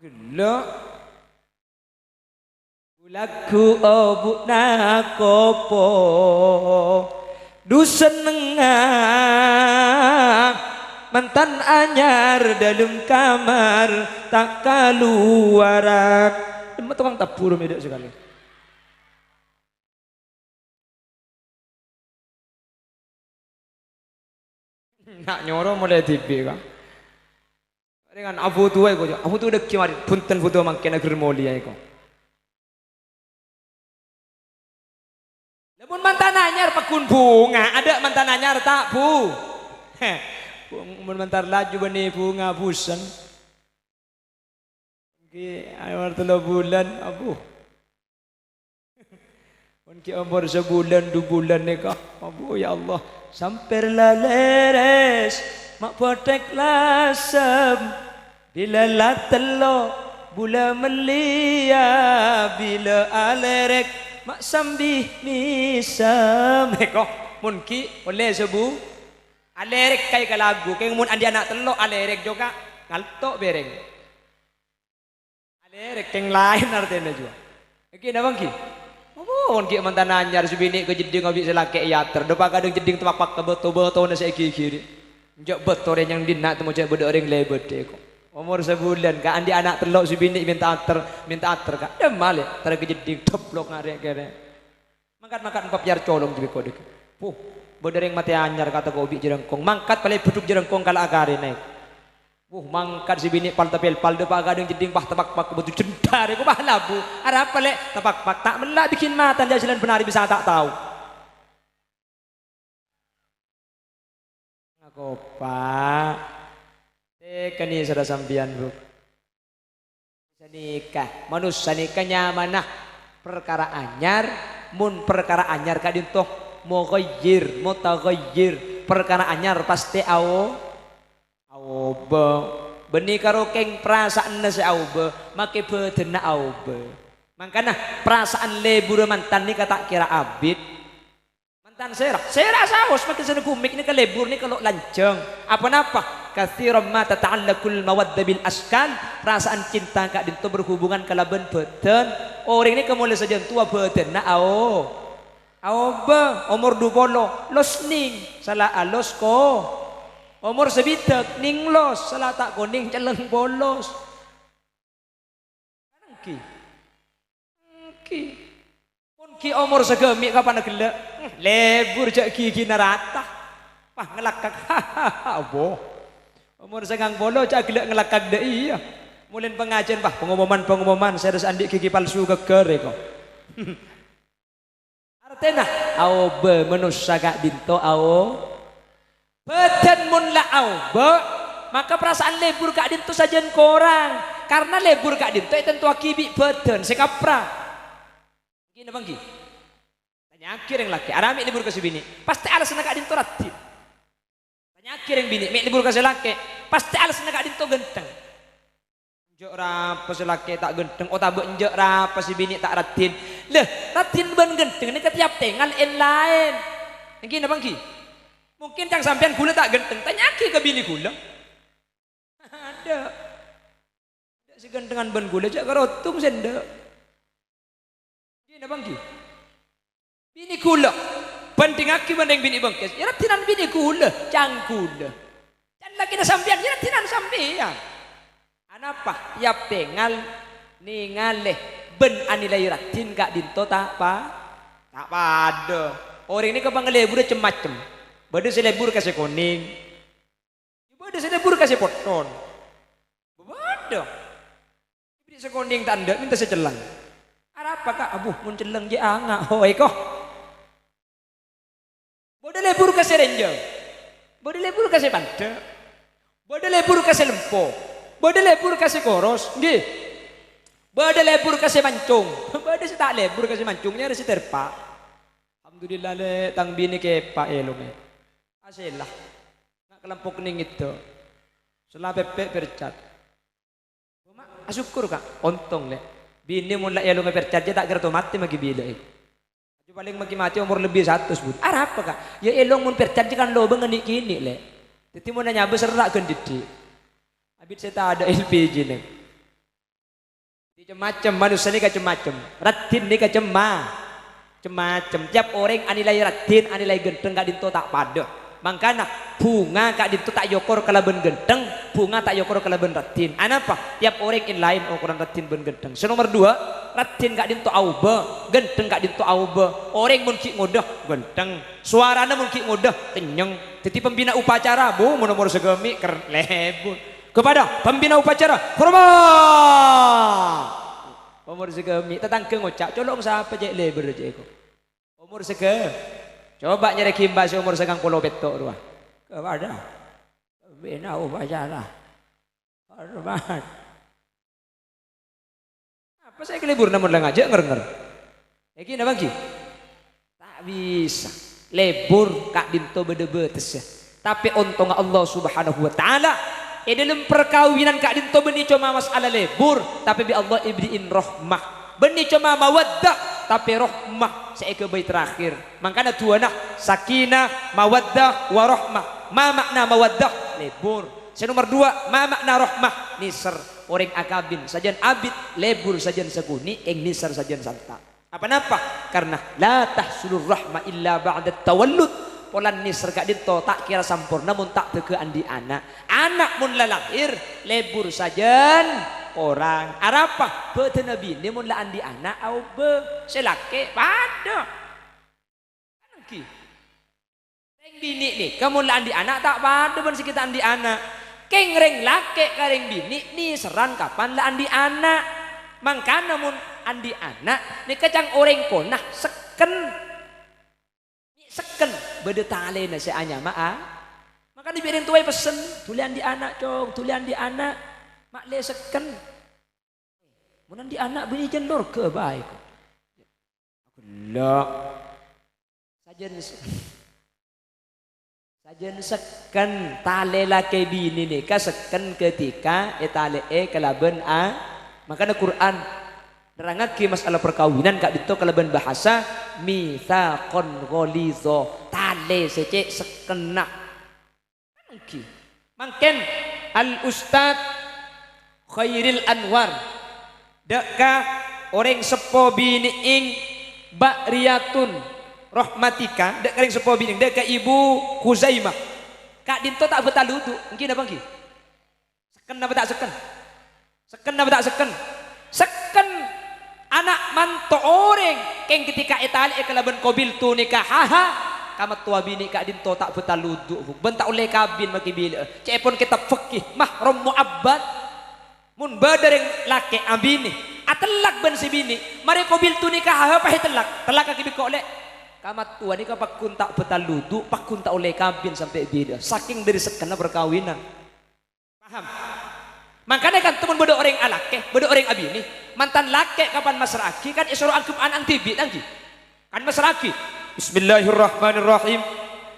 gila laku obuk nakopo dusen nengah mantan anyar dalam kamar tak keluaran emang tukang tabur medek sekali nak nyoro mulai TV kan dengan abu tua aku tuh udah kemarin punten foto makin agar mulia itu pun mantan anyar pakun bunga ada mantan anyar tak bu mantan laju bani bunga busan ayam 3 bulan abu mungkin umur sebulan 2 bulan nikah abu ya Allah samperlah leres mak potek lasem bila latelo bula melia bila alerek mak sambi misam kok mun ki oleh sebu alerek kay kalagu kay mun andi anak telo alerek juga ngaltok bereng alerek keng lain artinya juga iki na bang ki mun ki mantan anyar subini ke jeding abi selake yater depa kadang jeding tepak ke beto-beto na saiki kiri njok betore yang dina temu cek beda orang lebet kok umur sebulan kak andi anak telok si bini minta ater kak demal ya tara kejeding toplok ngarek kene mangkat empat biar colong jibe kode puh bedereng mati anyar kata ko ubi jerengkong mangkat pale buduk jerengkong kala agare naik puh mangkat si bini pal tapel pal depa gadeng jeding pah tepak pak betu cendare ko bah labu arep pale tepak pak tak melak bikin mata jalan benari bisa tak tahu aku pak kani sada sampian bu nikah manusia nikahnya mana perkara anyar mun perkara anyar kadin toh mughayyir mutaghayyir perkara anyar pasti auba beni karo keng perasaan se auba make bedena auba makanya perasaan lebur mantan ni kata kira abid mantan serak saus makin sana kumik ni kelebur ni kalau lanceng apa-apa kathiran ma tata'allaqul mawaddah bil askan perasaan cinta kak dinto berhubungan kalaban beden orang ini kemulai saja tua beden na ba umur 20 los ning salah alos ko umur sebitak ning los salah tak kuning celeng bolos ki pun ki umur segemi kapan gelek lebur jak gigi narata pah ngelakak boh umur segang bolo jak gelek ngelakak deh iya mulai pengajian pah pengumuman saya harus andik gigi palsu geger kok artinya auba manusia gak dinto beten mun la auba maka perasaan lebur gak dinto sajen korang karena lebur gak dinto itu tentu akibi beten sekapra gini bang tanya akhir yang laki arami libur kasih bini pasti alasan gak dinto rati tanya akhir yang bini mek libur kasih laki pasti alasan gak dinto genteng njok rapa si laki tak genteng otak njok rapa si bini tak ratin leh ratin ben genteng ini ketiap tengal lain yang gini bang mungkin yang sampean gula tak genteng tanya akhir ke bini gula ada si gentengan ben gula jak karotung senda gini bang bini gula penting aki banding bini bangkes ya ratinan bini gula cang gula dan lagi na sampean ya ratinan sampean anapa ya pengal ningaleh ben anilai ratin gak dinto tak pada orang ini kebang lebur macam bade selebur kasih kuning bade selebur kasih poton bade bade sekoning tanda minta secelang apa kak abuh mun celeng je anga hoi kok bade lebur kasih renjang bade lebur kasih pante bade lebur kasih lempo bade lebur kasih koros nggih bade lebur kasih mancung bade tak lebur kasih mancungnya ada si terpa alhamdulillah le tang bini ke pak elong asilah nak kelampok ning itu selah pepe percat asyukur kak ontong le bini mulai elong percat dia tak gerto mati magi bila itu paling magi mati umur lebih 100 bud apa kak ya elong mun percat kan lo bengeni kini le jadi mun nanya besar nak gendidi abis saya ada LPG nih macam manusia ini macam ratin ini macam tiap orang anilai ratin anilai genteng gak dinto tak pada makanya bunga kak dinto tak yokor kalaben genteng bunga tak yokor kalaben ratin anapa tiap orang in lain ukuran ratin ben genteng nomor 2 ratin kak dinto auba genteng kak dinto auba orang mungkin mudah genteng suaranya mungkin mudah kenyang jadi pembina upacara bu nomor segemi lebur kepada pembina upacara hormat umur segemi tetangga ngocak colong siapa je lebur je ko umur segemi coba nyari kimbas umur segang pulau betok dua kepada bina upacara hormat apa saya kelibur namun lang aja nger gini bang tak bisa lebur kak dinto bedebetes ya tapi untung Allah subhanahu wa ta'ala dalam perkawinan kak dinto beni cuma masalah lebur tapi bi Allah ibriin rahmah beni cuma mawaddah tapi rahmah seike bayi terakhir makanya dua nak sakinah mawaddah warahmah ma makna mawaddah lebur nomor 2 ma makna rahmah nisar orang akabin sajan abid lebur sajan seguni eng nisar sajan santa apa napa karena la tahsulur rahmah illa ba'da tawallud polan nisar gak dinto tak kira sampurna mun tak teke andi anak mun lahir lebur sajan orang arapa bete nabi ni mun la andi anak au be selake pada anaki reng bini ni kamu la andi anak tak pada ban kita andi anak keng reng lake kareng bini ni seran kapan la andi anak mangkana mun andi anak ni kacang orang konah seken bede tale na si anya maka dibiarin tuai pesen tulian di anak cong tulian di anak mak le seken munan di anak bini jendor ke baik aku lak sajen sajen seken tale laki bini nikah seken ketika tale kelaben makanya Quran nerangake masalah perkawinan kak dito kelaben bahasa mitsaqon ghalizo tale secek sekena mungkin al ustad Khairil Anwar deka orang sepo bini ing Bakriyatun rahmatika dek kering sepo bini dek ke ibu Kuzaimah kak dinto tak betal ludu mungkin apa nggih seken apa tak seken seken apa tak seken seken anak manto orang keng ketika itali kelaban kobil tu nikah haha kamat tua bini kak dinto tak betal ludu bentak oleh kabin maki bila cepon kitab fikih mahram muabbad mun badereng laki abini atelak ben si bini mari kobil tu nikah apa telak kaki biko oleh kamat tua nikah pakun tak betal ludu pakun tak oleh kabin sampai beda saking dari sekena perkawinan paham makanya kan temen bodoh orang alake bodoh orang abini mantan laki kapan masraki kan isoro angkup anak tibi nanti kan masraki bismillahirrahmanirrahim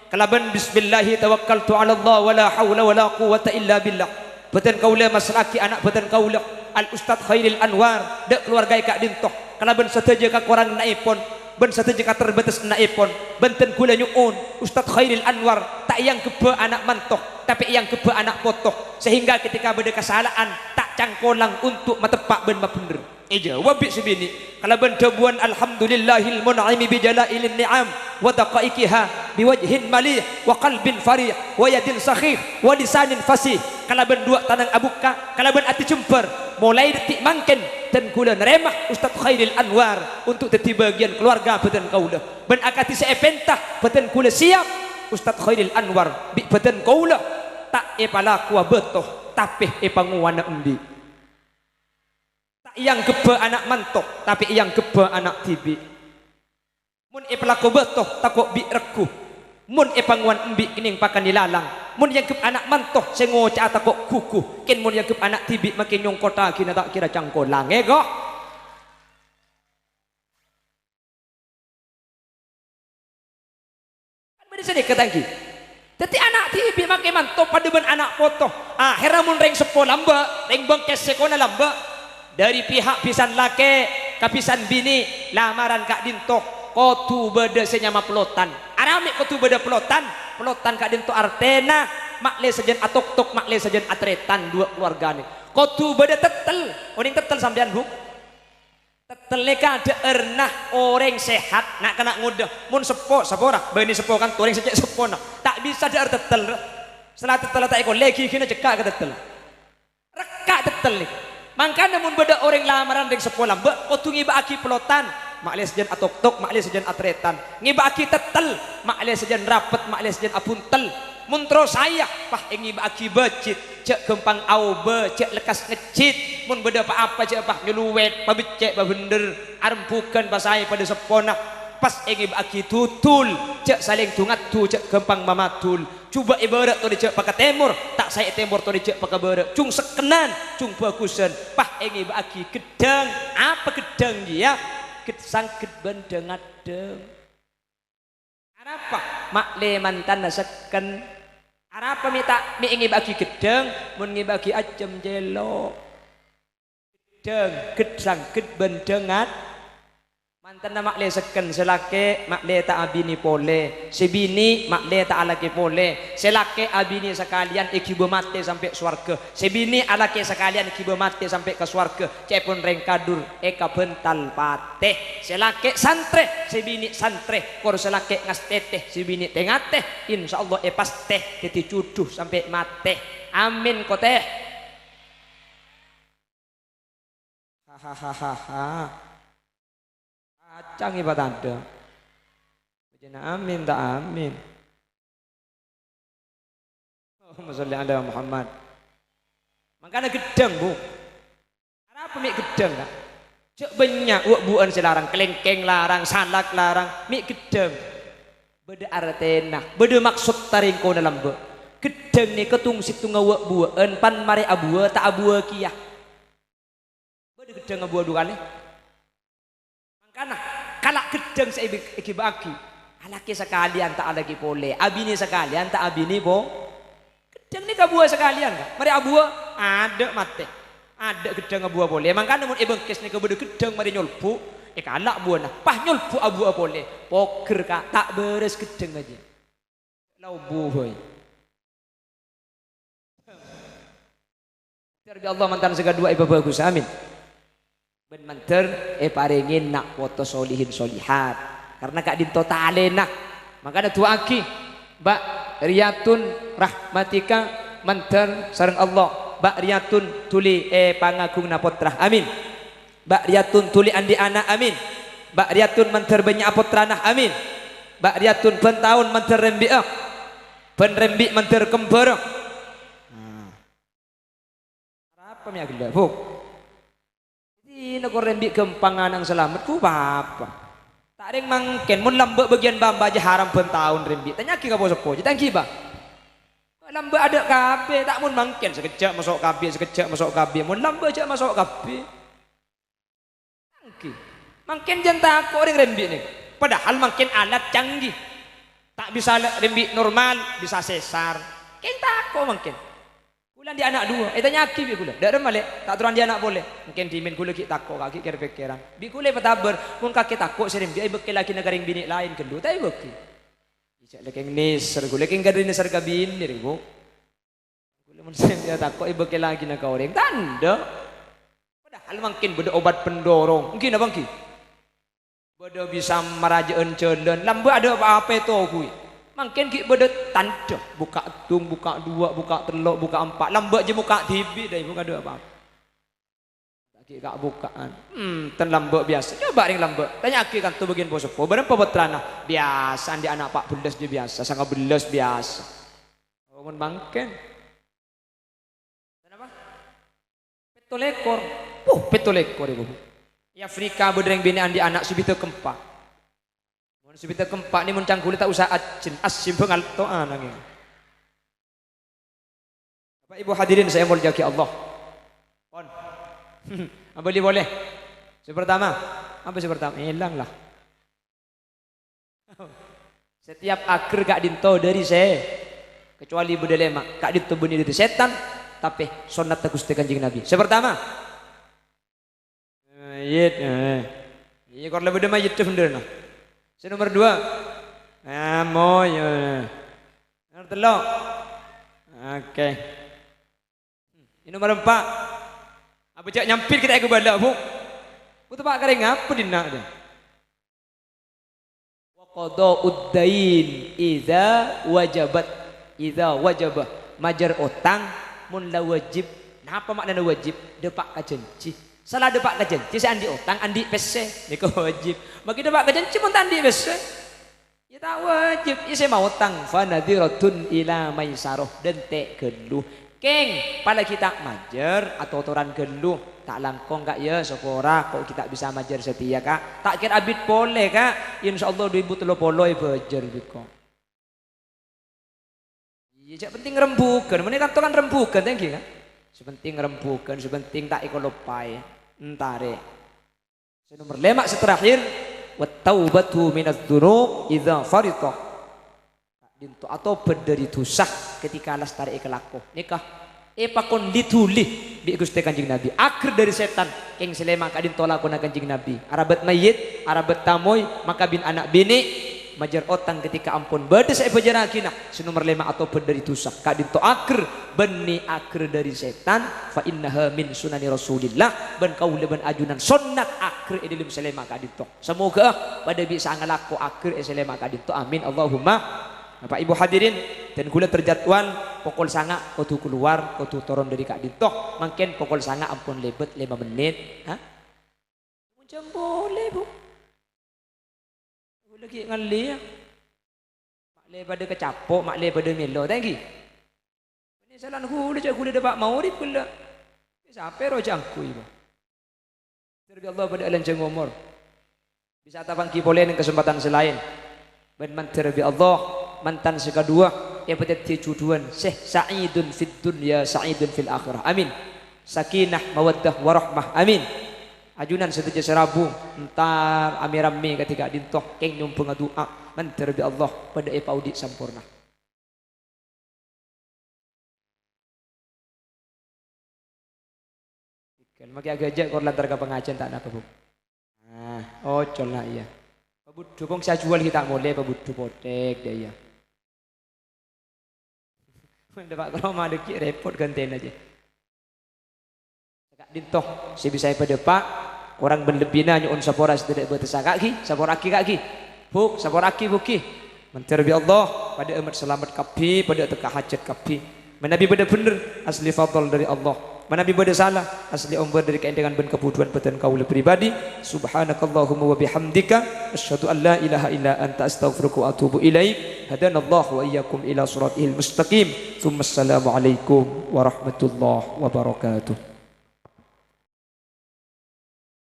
kalaban bismillahi tawakkaltu ala Allah wala hawla wala quwwata illa billah beten kaula masraki anak beten kaula al ustad Khairil Anwar dek keluarga kak dintoh kalaban sateja ka korang naipon ben sateja ka terbatas naipon benten kula nyuun ustad Khairil Anwar tak yang kebe anak mantoh tapi yang kebe anak potoh sehingga ketika beda kesalahan tak cangkolang untuk matepak ben bener jawab sebini kalaban dabuan alhamdulillahil mun'imi bi jalailin ni'am wa daqaiqiha biwajhin malih wa qalbin farih wa yadin sakhih wa lisanin fasih kalaban dua tanang abuka kalaban ati cemper mulai detik mangken dan kula neremah Ustaz Khairil Anwar untuk teti bagian keluarga beten kaula ben akati seepentah beten kula siap Ustaz Khairil Anwar bi beten kaula tak palaku betoh tapi panguwana endi yang kebe anak mantok tapi yang kebe anak tibi mun pelaku betoh takut bi rekuh mun panguan embi kining pakan dilalang mun yang kebe anak mantok sengoca takut kukuh kin mun yang kebe anak tibi makin nyong kota kina tak kira cangkolang kok kan beri sedikit lagi jadi anak tibi makin mantok pada ben anak foto akhirnya mun reng sepo lamba reng bengkes sekona lamba dari pihak pisan lake ke pisan bini lamaran kak dinto kotu beda senyama pelotan aramik kotu beda pelotan kak dinto artena makle sejen atok-tok makle sejen atretan dua keluarga nih kotu beda tetel orang tetel sampean bu tetel leka ada ernah orang sehat nak kena ngudah mun sepo rak bani sepo kan orang sejak sepo nak tak bisa ada tetel setelah tetel tak ikut lagi kena cekak ke tetel rekak tetel nih makanya mun beda orang lamaran deng sepolah mbak kotu ngiba aki pelotan makle sejen atok-tok makle sejen atretan ngiba aki tetel makle sejen rapet makle sejen apuntel mun terus saya pah ngiba aki becit cek gempang aube cek lekas ngecit mun beda apa cek pah nyuluwet pabicek babender arempukan pasai pada sepona pas ngiba aki tutul cek saling tungat tu cek gempang mamatul coba ibarat tu dicek pakai temur tak saya temur tu dicek pakai barat cung sekenan cung bagusan pah engi bagi gedang apa gedang dia sangkit bendeng adem apa makle mantan seken apa minta mi engi bagi gedang mun ngi bagi ajem jelo gedang sangkit bendeng mantan na makle seken selake makle tak abini pole sebini makle tak alake pole selake abini sekalian ikibu mate sampai swarga sebini alake sekalian ikibu mate sampai ke swarga cepun rengkadur eka bental pateh selake santre sebini santre kor selake ngas teteh sebini tengate insyaallah pas teh teti cuduh sampai mate amin koteh hahaha acang ibadah ada bejana amin tak amin Allahumma sholli ala Muhammad makanya gedang bu apa mie gedang kak cek banyak uak buan selarang kelengkeng larang salak larang mie gedang beda artena beda maksud taringko dalam bu gedang ni ketung situ ngawak buan pan mari abua tak abua kiyah beda gedang abua dua kali karena kalak gedang saya iki bagi Alaki sekalian tak lagi boleh, abini sekalian tak abini bo. Gedang ni kabua sekalian kan? Mari abua ada mate, ada gedang abua boleh. Makanya mun ibengkes ni kebedu gedang mari nyolpu, kalak buana. Pah nyolpu abua boleh. Poker kak tak beres gedang aja. Lau buhoy. Terbi Allah mantan segadua ibu bagus amin. Ben manter paringin nak foto solihin solihat. Karena kak dinto ta'alenak makanya tuaki bak riyatun rahmatika mantar sareng Allah bak riyatun tuli pangagung napotrah amin bak riyatun tuli andi anak amin bak riyatun mantar banyak apotranah amin bak riyatun pentahun mantar rembiak penrembik mantar kembar apa mi agila buk di negor rembik kempangan ang selamat ku apa tak ring mangken mun lambe bagian bamba aja haram pentahun rembi tanya ki ka posopo jadi tangki ba lambe ada kabeh tak mun mangken sekejap masuk kabeh sekejap masuk kabeh mun lambe aja masuk kabeh tangki mangken jan takok ring rembi ni padahal mangken alat canggih tak bisa rembi normal bisa sesar ken takok mangken bulan di anak dua tanya ki bi kula dak remale tak turan di anak boleh mungkin dimin kula ki takok kaki kira-pikiran bi kula petaber mun kaki takok serem bi ai bekel lagi negaring bini lain kelu tai beki ijak lekeng niser kula lekeng gadri niser kabin dir bu kula mun sen dia takok ai bekel lagi na ka orang tanda padahal mungkin beda obat pendorong mungkin abang ki beda bisa merajaeun ceuleun lambe ada apa-apa to kuy mungkin ki beda tanda buka tung buka dua buka telok buka empat lambat je buka TV dah buka ada apa lagi kak bukaan ten lambat biasa coba ring lambat tanya aki kan tu bagian posopo berapa betrana biasa di anak 14 dia biasa sangat belas biasa mun mangken kenapa petolekor petolekor ibu ya Afrika bedreng bini andi anak subito kempak sebita kempak ni muncang kulit tak usah asim pengal to'an nanging. Bapak Ibu hadirin saya mulia ki Allah. Pon. Boleh. Sepertama, apa sepertama? Hilanglah. Setiap akhir kak dinto dari saya kecuali budalema kak dinto bunyi itu setan tapi sunat Gusti Kanjeng Nabi. Sepertama. Iya kalau lebih demai itu bener nah. Nomor 2 moyo nomor 3 oke ini nomor 4 apa cak nyampir kita ke balak bu tempat kering apa dina dia wa qada'ud dain idza wajabah majar utang mun la wajib nah apa makna wajib depak kajenci salah depak kajenci saya andi utang andi pese niku wajib bagi depak kajenci mun andi pese ya tak wajib ya saya mau utang fa nadhiratun ila maisarah dan te geluh keng pada kita majer atau toran geluh tak langkong kak ya syukura kok kita bisa majer setia kak tak kira abid boleh kak insyaallah 2030 bajer biko iya penting rembukan meneh kan tokan rembukan thank you kan sepenting rembukan sepenting tak ikolopai entare nomor 5 terakhir wat taubatu minadz dzunub idza farita dinto atau berdari dosa ketika alas tarik kelaku nikah pakon ditulih bi Gusti Kanjeng Nabi akhir dari setan keng selema kadin tolak Kanjeng Nabi arabat mayit arabat tamoy maka bin anak bini majar otang ketika ampun bade saya pajarakina nomor 5 atau berdari dosa kadin to akhir beni akhir dari setan fa innaha min sunani Rasulillah ben kaula ben ajunan sunnat akhir dalam selema kadin to semoga pada bisa ngelako akhir selema kadin to amin Allahumma. Bapak Ibu hadirin dan kula terjadwal pukul sanga kudu keluar kudu turun dari kak dintoh mungkin pukul sanga ampun lebet 5 menit macam boleh bu lagi ngali ya mak le pada kecapok mak le pada melo thank you ini salan kula cak kula dapat maurib kula siapa rojangku ibu terbi Allah pada alam jeng umur bisa tapan ki boleh dengan kesempatan selain ben terbi Allah mantan sekadua yang pada tujuan Syekh Sa'idun fid dunya Sa'idun fil akhirah amin sakinah mawaddah warahmah amin ajunan setuju serabu entar amirami ketika dintoh keng nyumpung doa Mantar bi Allah pada audit sempurna. Kan maki agak aja kor lantar ke pengajian tak nak Bu. Nah, oh colna iya. Pabudu pong saya jual kita boleh pabudu potek dia ya. Menda Pak kalau mau deki repot gantian aja. Sakak dintoh, saya bisa pada Pak orang berlebihnya nyuun sapora tidak bertesakak ki, sapora ki kaki. Buk, sapora ki buki. Mantar bi Allah pada umat selamat kapi, pada teka hajat kapi. Menabi benar-benar asli fadl dari Allah. Menabi beda salah asli umbar dari keendangan ben kebutuhan beten kaula pribadi. Subhanakallahumma wa bihamdika asyhadu an la ilaha illa anta astaghfiruka wa atubu ilaik. Hadanallahu wa iyyakum ila siratil mustaqim. Tsumma assalamu alaikum warahmatullahi wabarakatuh.